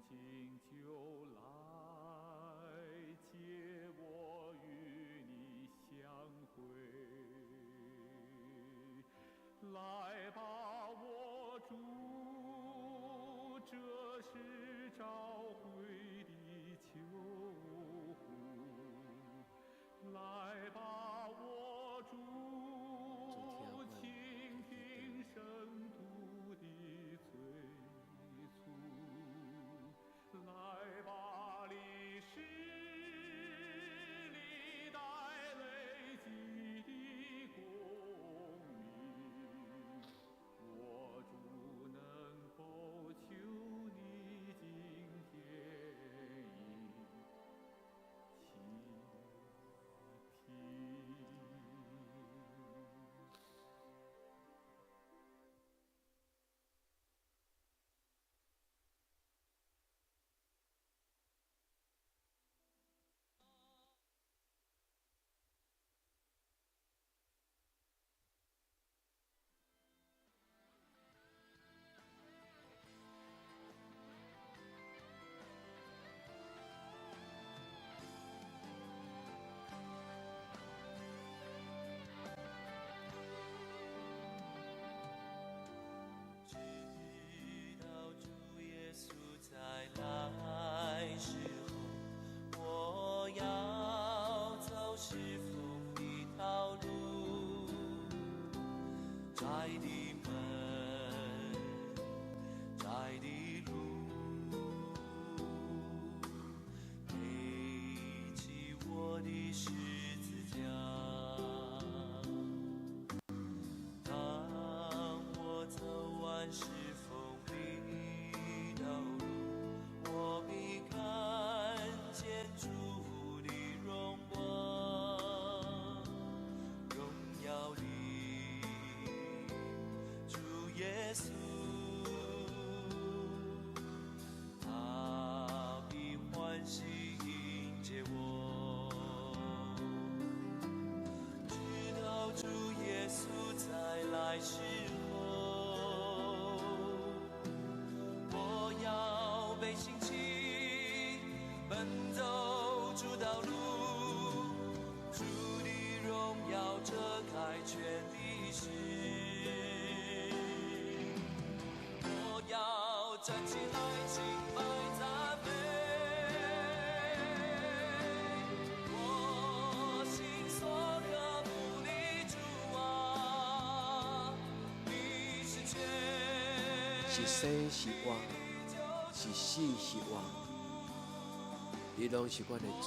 请就来，借我与你相会。来吧，我主，这是召回的求呼。来吧，我主，倾听圣徒的催促。来吧，历史历代累积的功名，我主能否求你今天应倾听。再来时候，我要走是风的道路，窄的门，窄的路，背起我的十字架。当我走完是风的道路，我必看见主的荣光，荣耀的主耶稣，他必欢喜迎接我，直到主耶稣再来时候，我要被兴起，奔走主道路，主的荣耀遮盖全地势，我要站起来敬拜赞美，我心所渴慕的主啊，你是全是生是活，是死是活，你拢是我的主。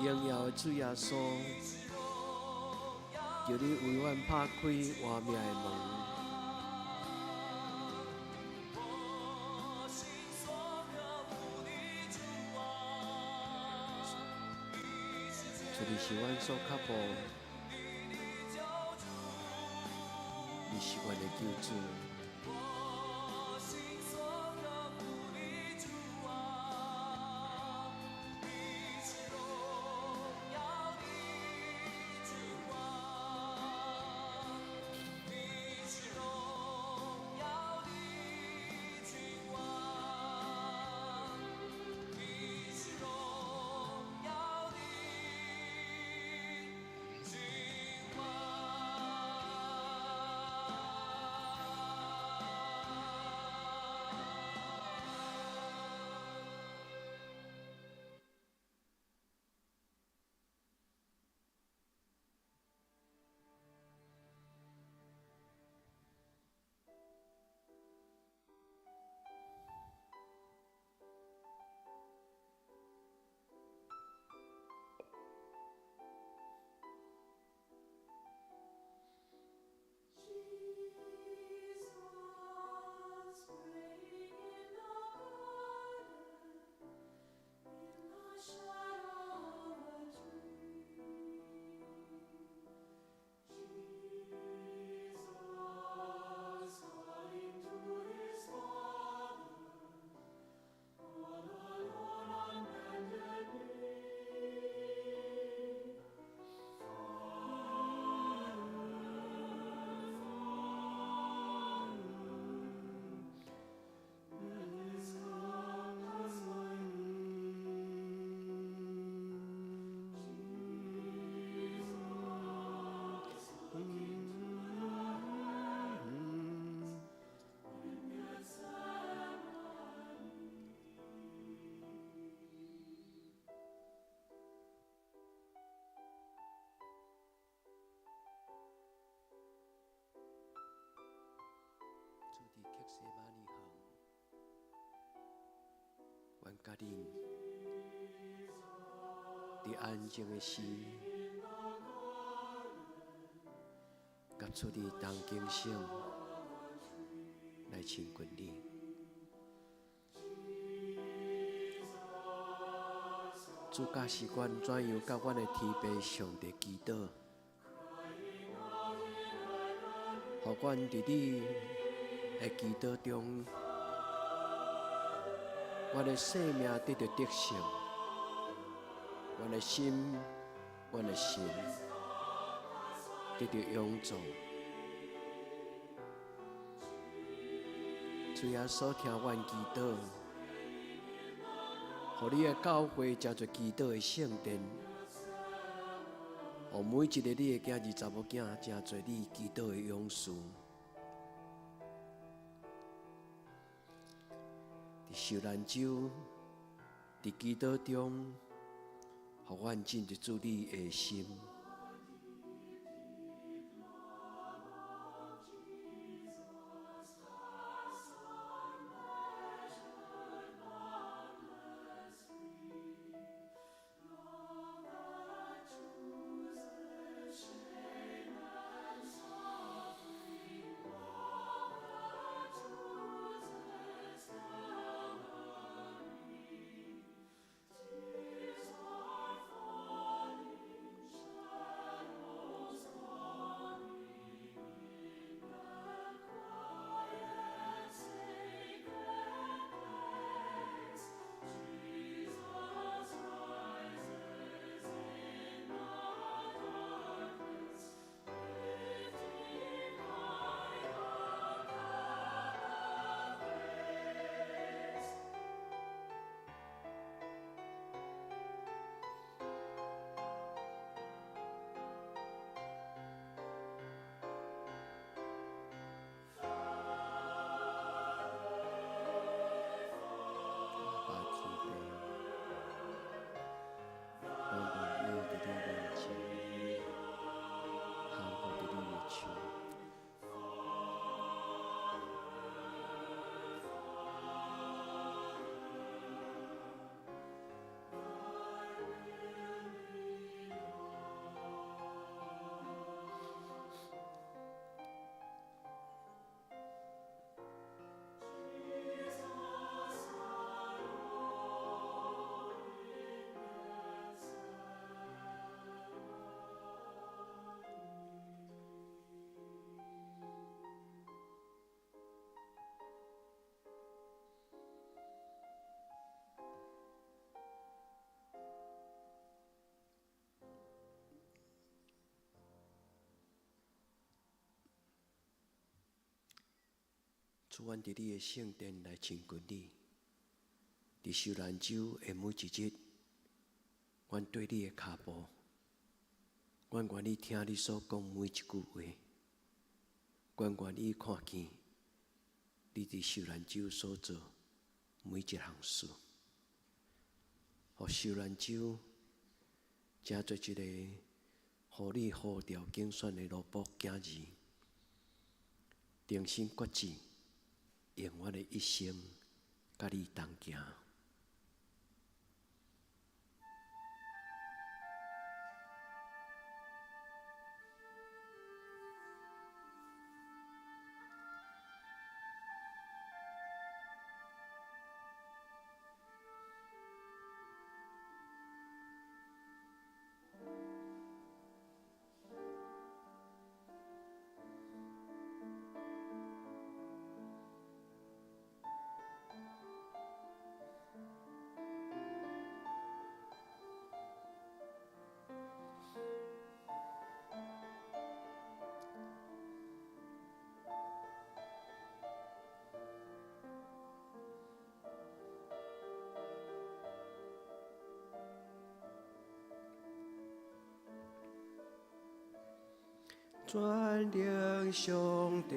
荣耀的主耶稣，求你为阮拍开活命的门。主，你是阮所渴慕，你是阮的救主。甲恁伫安静的时，夹出你当今生来亲近你。主假使阮怎样甲阮的天父上帝祈祷，互阮伫你的祈祷中，阮的生命得到得胜，阮的心、阮的神得到永驻。主耶稣听阮祈祷，互你的教会真做祈祷的圣殿，互每一个你的囝儿查某囝真做你祈祷的勇士。伫受难周，伫祈祷中，互阮进入主你的心。主，阮伫你的圣殿来亲近你，伫受难周的每一日，阮对你的脚步，阮愿意听你所讲每一句话，阮愿意看见你伫受难周所做每一项事，互受难周成做一个互你呼召竞选的奴仆囝儿，定心决志。用我的一生，甲你同行。专领上帝，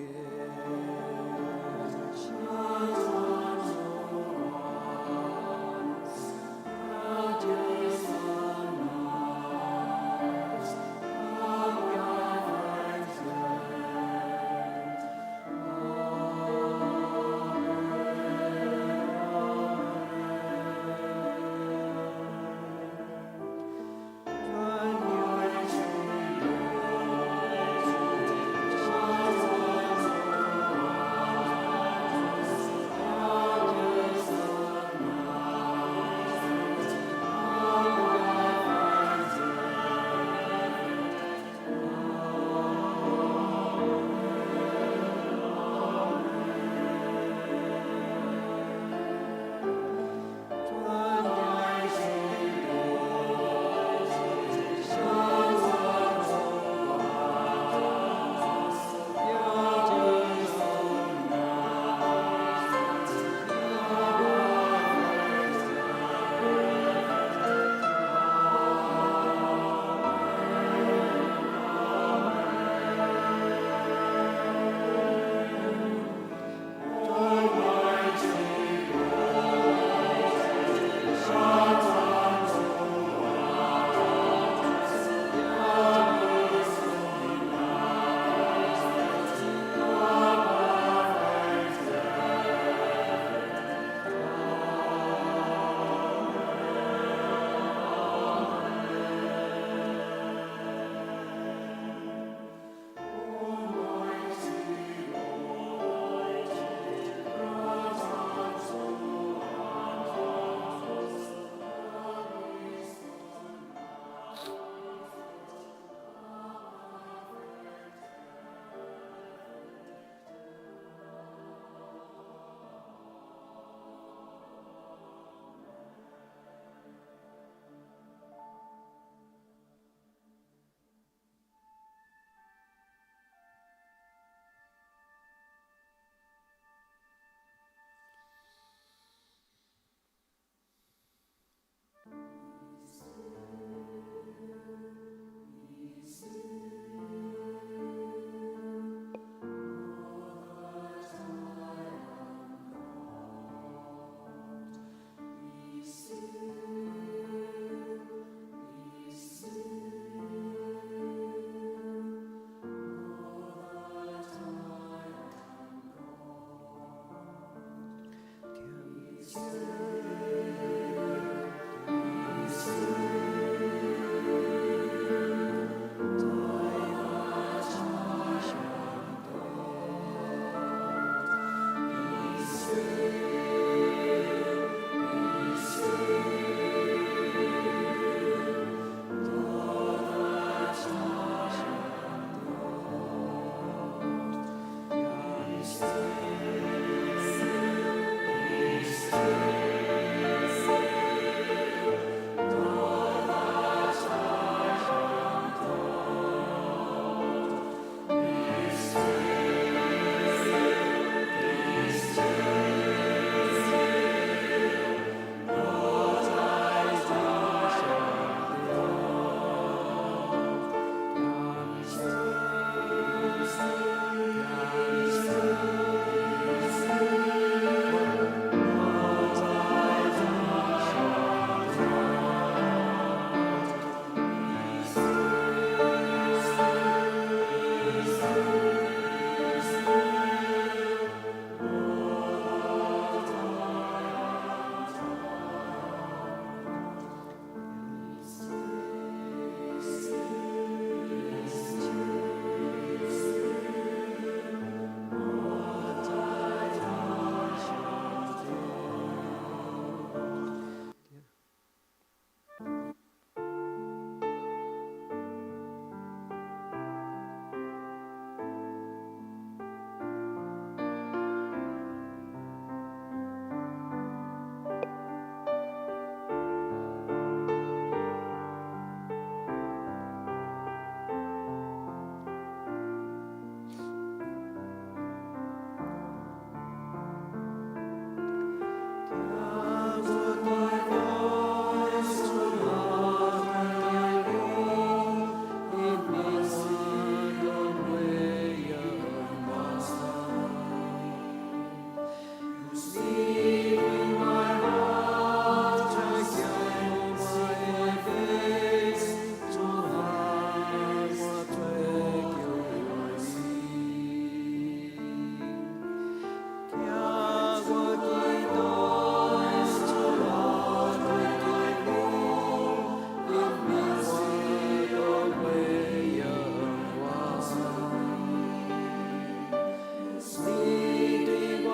你对我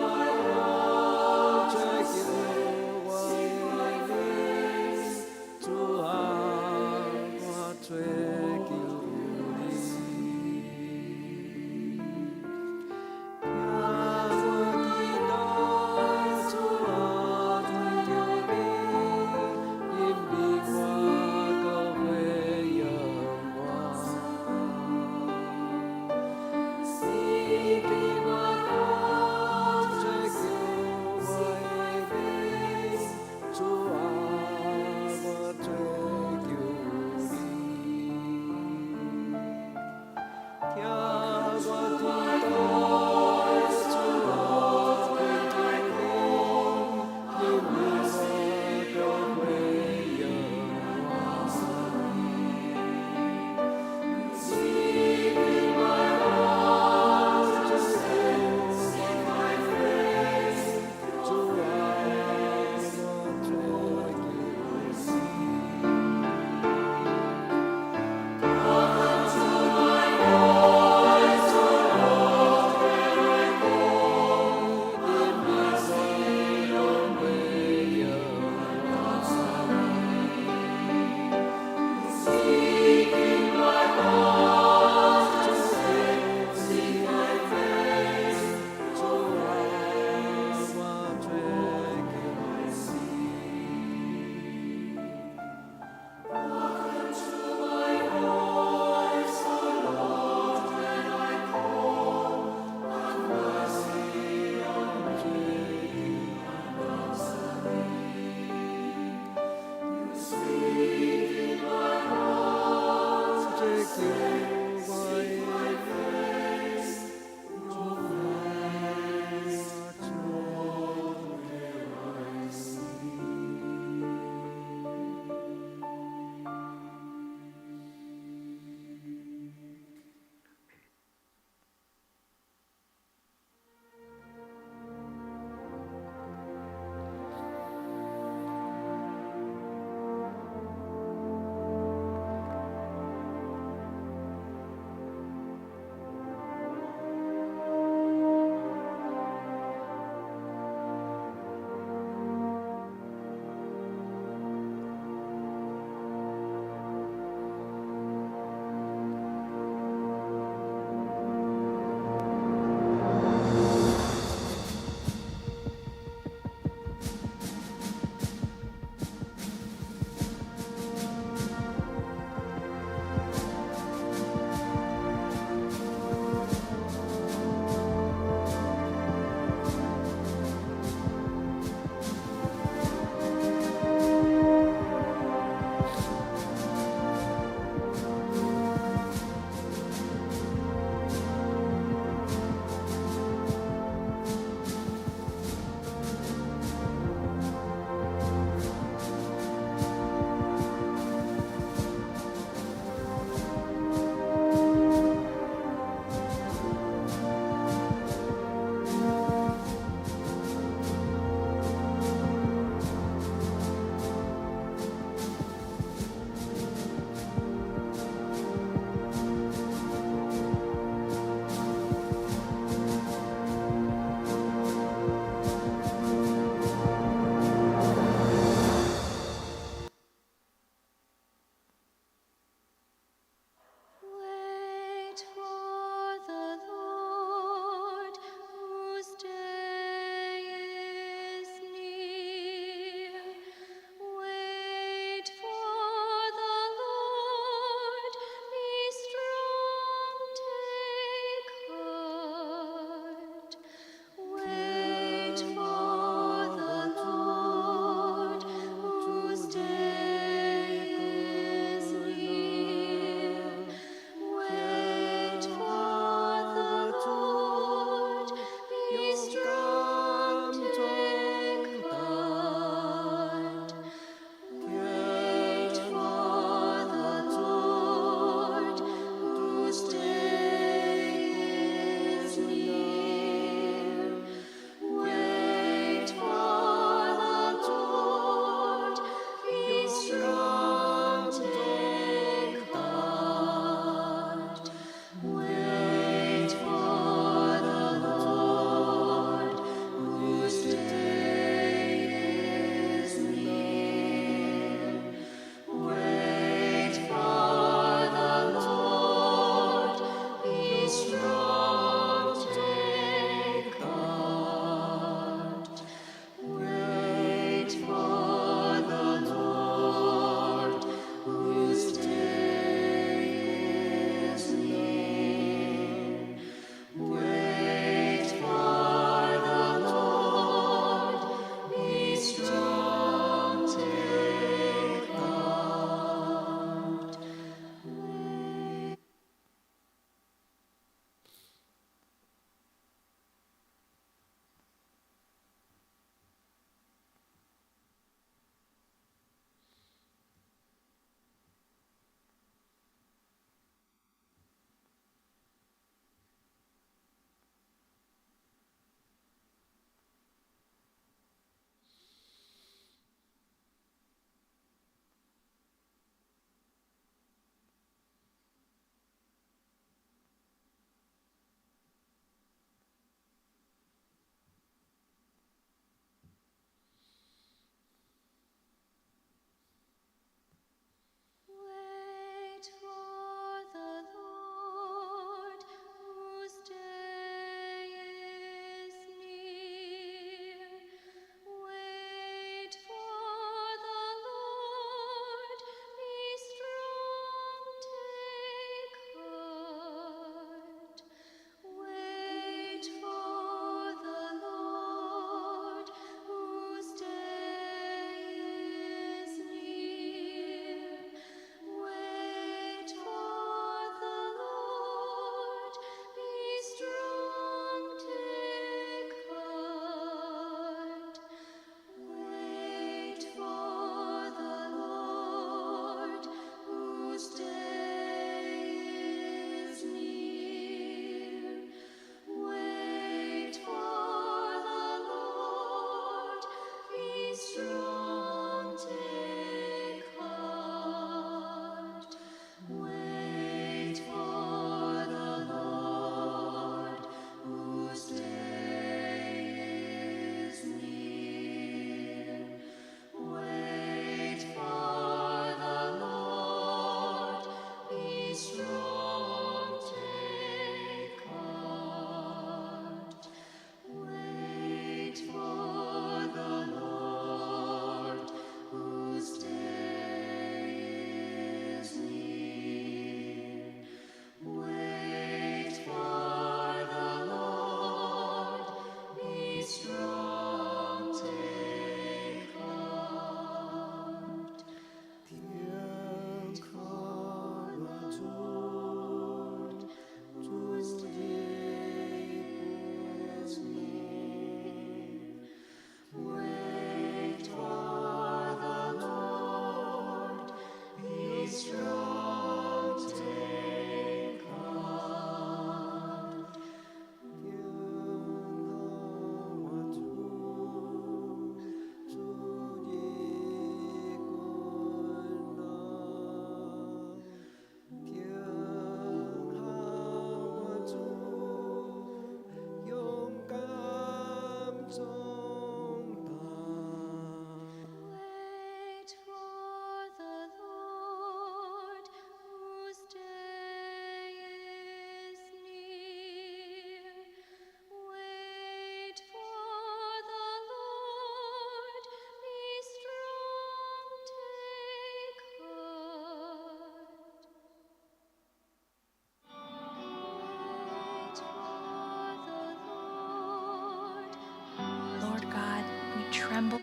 tremble.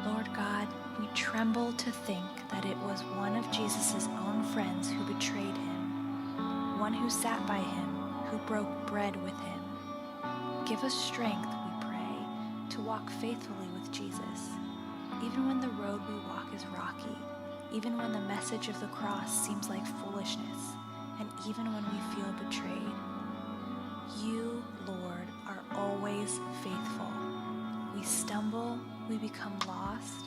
Lord God, we tremble to think that it was one of Jesus' own friends who betrayed him, one who sat by him, who broke bread with him. Give us strength, we pray, to walk faithfully with Jesus, even when the road we walk is rocky, even when the message of the cross seems like foolishness, and even when we feel betrayed. You, Lord, are always faithful. We stumble, we become lost,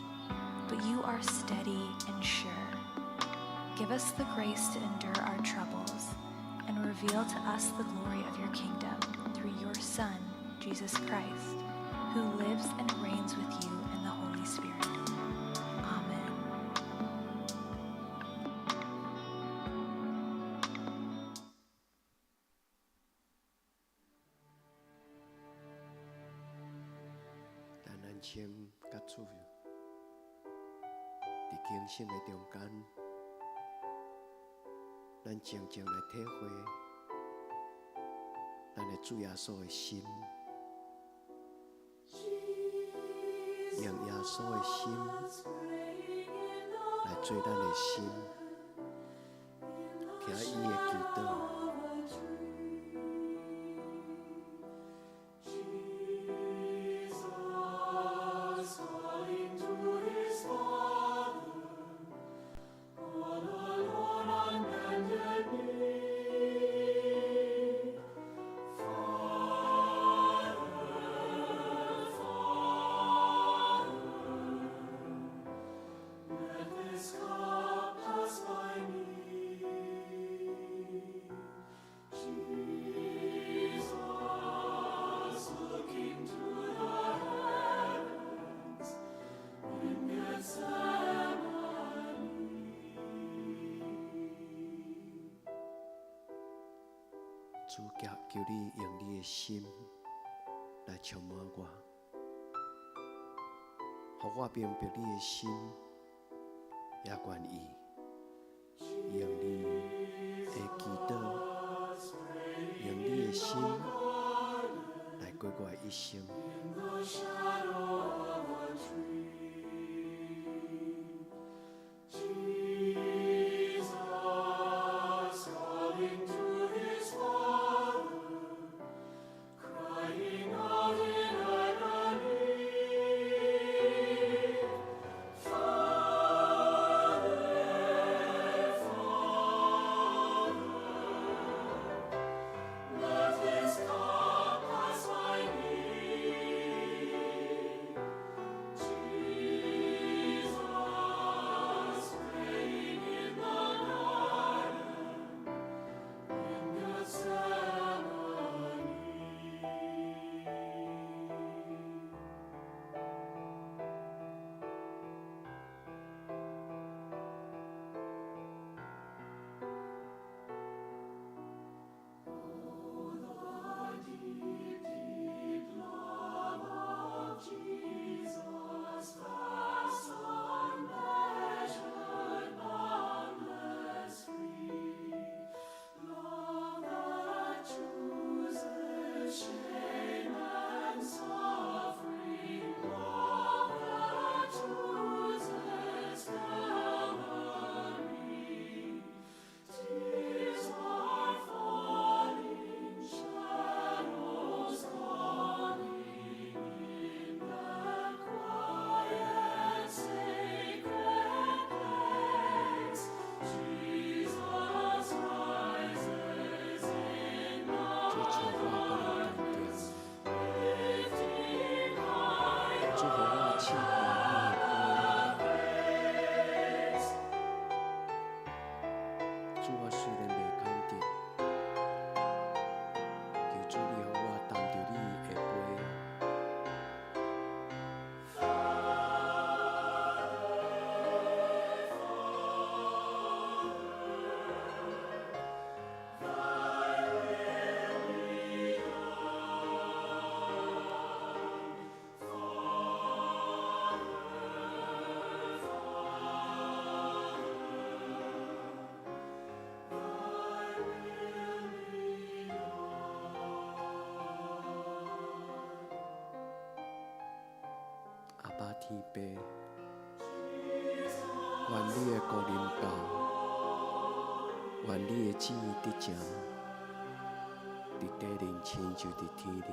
but you are steady and sure. Give us the grace to endure our troubles and reveal to us the glory of your kingdom through your Son, Jesus Christ, who lives and reigns with you in the Holy Spirit. Amen.咱先甲主伫今生的中间，咱静静来体会咱的主耶稣的心，用耶稣的心来做咱的心，听伊的祈祷。主求你用你的心来充满我，让我明白你的心，也愿意用你的祈祷，用你的心来过我的一生。爸天父，愿你的国临到，愿你的旨意得成，伫地人亲像伫天人。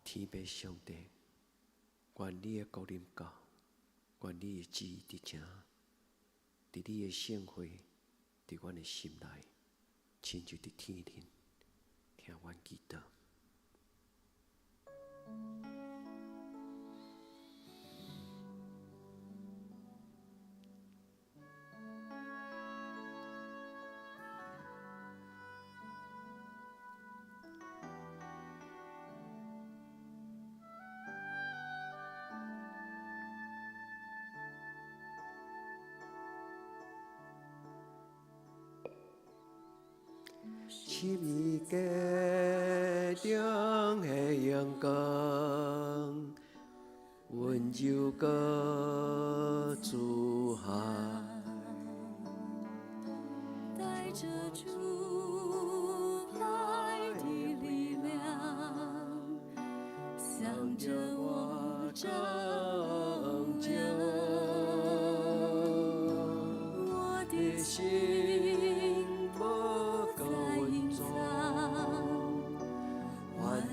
天父上帝，愿你的国临到，愿你的旨意得成，伫你的圣会，伫阮的心内，亲像伫天人，听阮祈祷。七味家中的阳光，温柔个主下，带着主来的力量，向着我拯救我的心。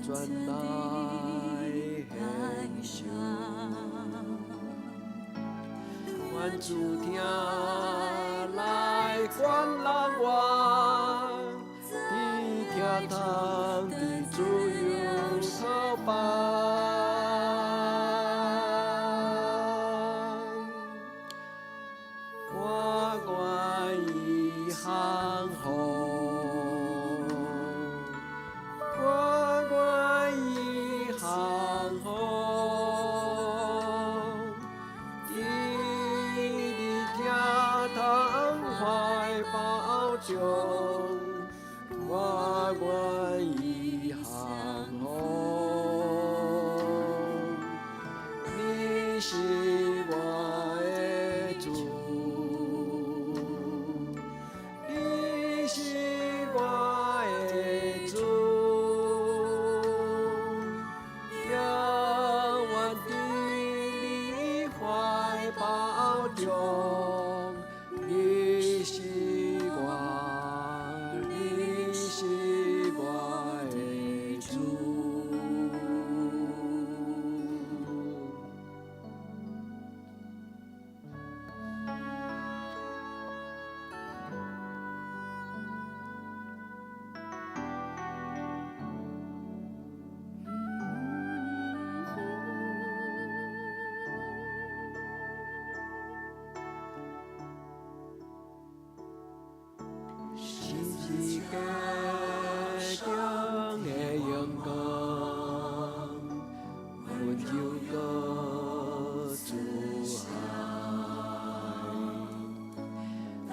转来哀伤，愿主听来观人我，伫天堂的自由草房，我愿意降服。我愿意降服，你是我的主，你是我的主，永远伫你怀抱中，你是。世界中的阳光，温柔个自爱，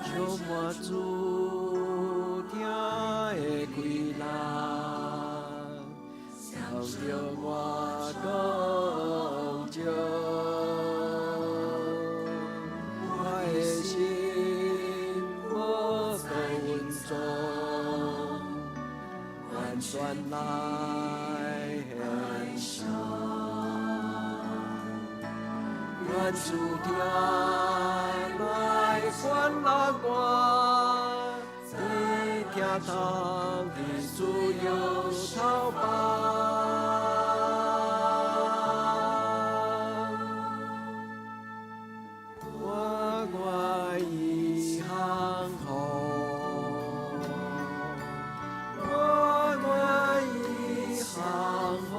充满主听的开朗，向着我讲情，我的心无够温存。转来献上，愿主听来观人我，伫天堂的自由草房。我愿意降服。我愿意降服。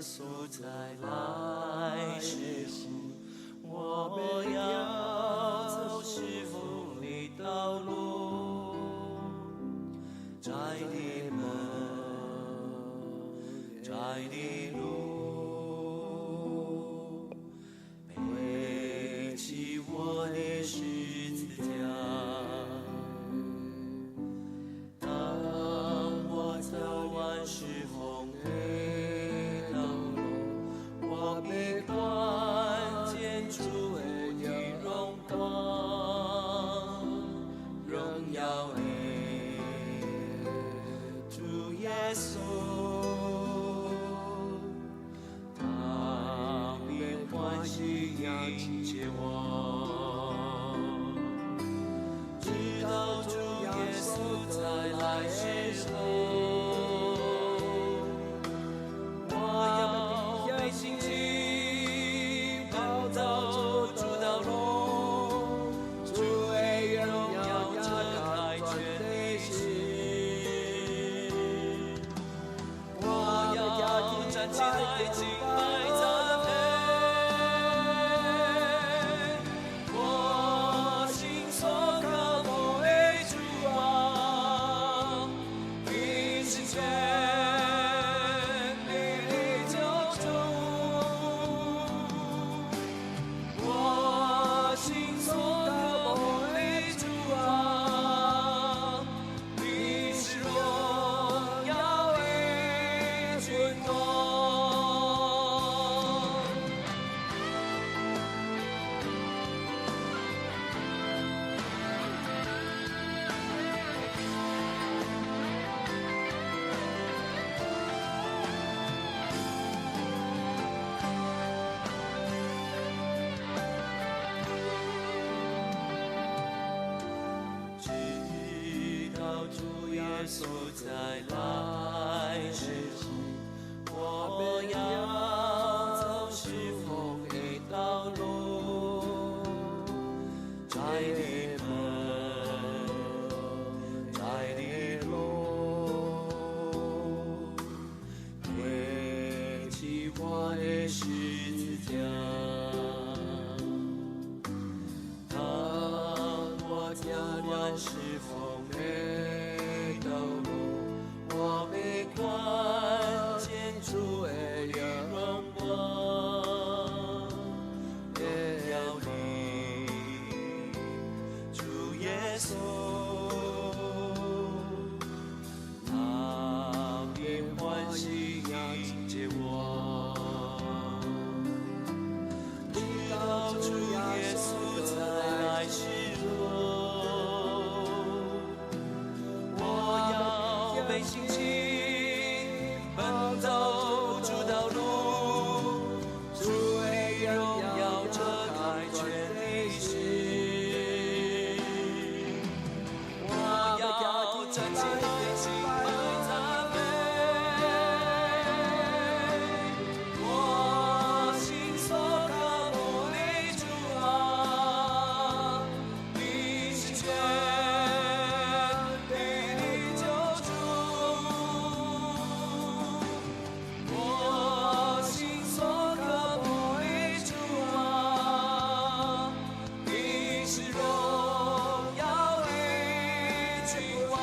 稣再来时候，我要走是风的道路，窄的门，窄的路，背起我的十字架。当我走完是风的道路，我必看见主的荣光，荣耀的主耶稣，他必欢喜迎接我，直到主耶稣再来时候，我要被兴起，跑走主道路，主为荣耀遮盖全地心，我要站起来敬拜赞美，我心所渴慕的主啊，你是全地的救主，我心所渴慕的主啊，你是荣耀的君王。直到主耶稣再来时候，我要走是风的道路，窄的门，窄的路，背起我的十字架。当我走完是风的道路，我必看见主的荣光，荣耀的主耶稣，他必欢喜迎接我，直到主耶稣再来时候，我要被兴起，奔走主道路，主为荣耀遮盖全地心，我要站起来敬拜赞美，我心所渴慕的主啊，你是全地的救主，我心所渴慕的主啊，你是荣耀的君王。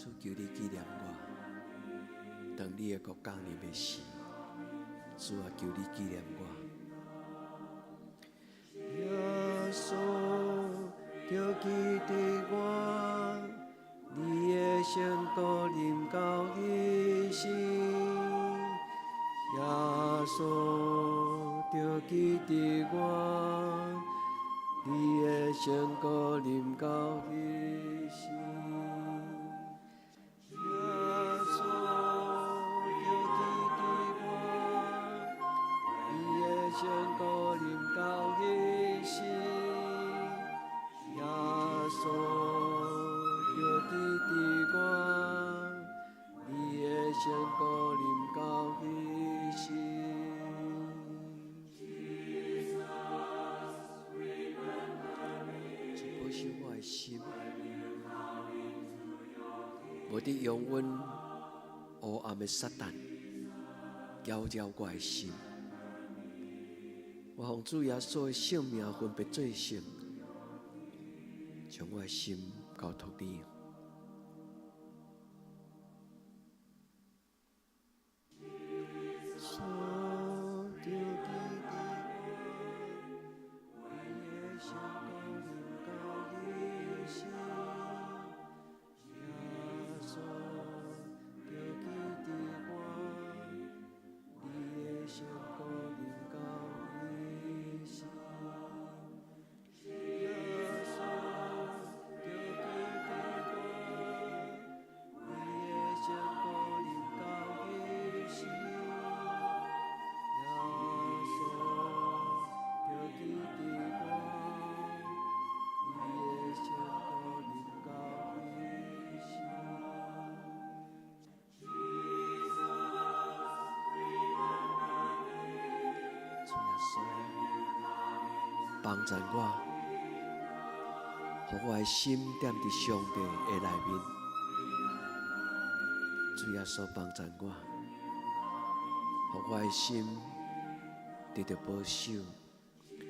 主求你纪念我，当你的国降临的时，主啊，求你纪念我。耶稣，就记得我，你的圣光临到一时。耶稣，就记得我，你的圣光临到一时。耶稣，就记得我，你的圣光临到一时。耶稣，就记得我，你的圣光临到一时。主保守我的心，无伫永远黑暗的撒旦搅扰我的心。我奉主耶稣的性命分别做圣，将我的心交托你。主就记得我，你的圣光临到一时。耶稣就记得我，你的圣光临到一时。耶稣就记得我，你的圣光临到一时。耶稣就记得我，你的圣光临到一时。主耶稣，帮助我，互我的心踮伫上帝的内面。主耶稣帮助我，互我的心得到保守。耶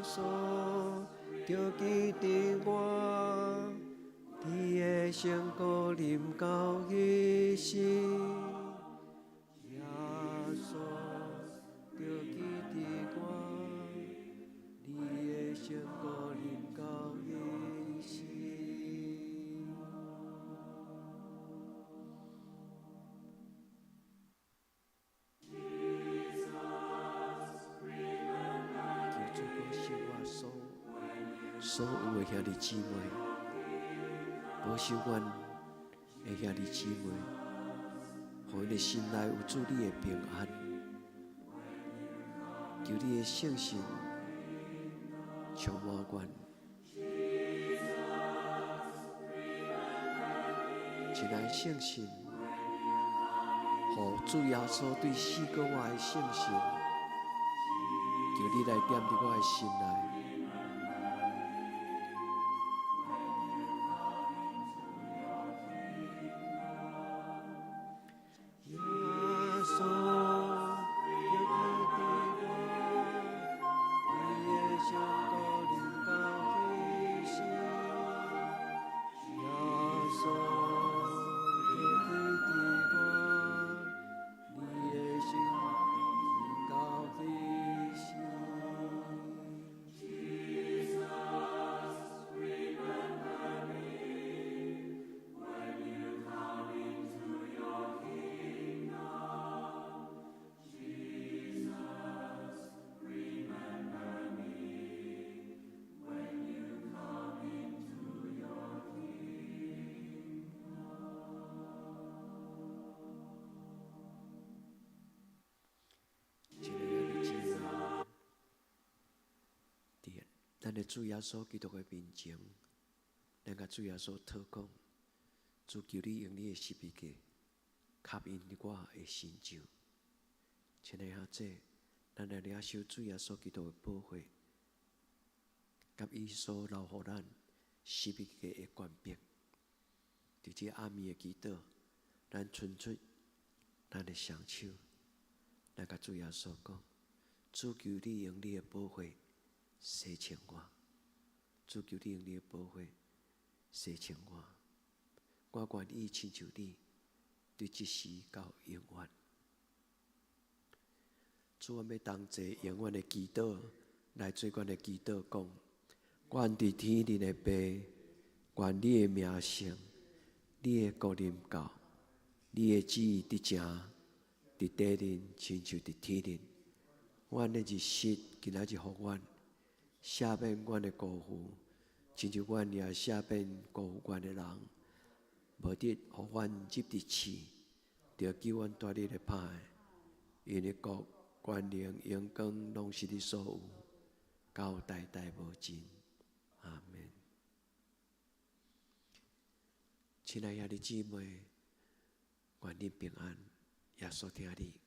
稣就记得我，你的圣光临到一时。耶稣就记得我，你的圣光临到一时。求主保守我所有的兄弟姊妹，保守阮的兄弟姊妹，互因的心内有主你的平安。求你的圣神充满阮。亲爱的圣神，互主耶稣对死过我的圣神，求你来踮伫我的心内。耶稣就记得我，你的圣光临到一时。耶稣就记得我，你的圣临到一时。亲爱的姊妹，伫咱的主耶稣基督的面前，咱甲主耶稣祷告，主求你用你的十字架吸引我的心咒。亲爱的姊，咱来领受主耶稣基督的保护，甲伊所留予咱十字架的权柄。伫这暗暝的祈祷，咱伸出咱的双手。咱甲主耶稣讲，主求你用你的保护洗清我，主求你用你的保护洗清我，我愿意亲像你，对即时到永远。主，我要同齐永远的祈祷，来做阮的祈祷，讲：愿伫天顶的爸，愿你的名圣，你的国临到，你的旨意伫正，伫地顶亲像伫天顶。阮的日食今仔日互阮，赦免阮的辜负，亲像阮也赦免辜负阮的人，无得互阮入伫试，着救阮脱离了歹的，因为国、权能、荣光，拢是你所有，到代代无尽。阿们。亲爱的兄弟姊妹，愿你平安，耶稣听你。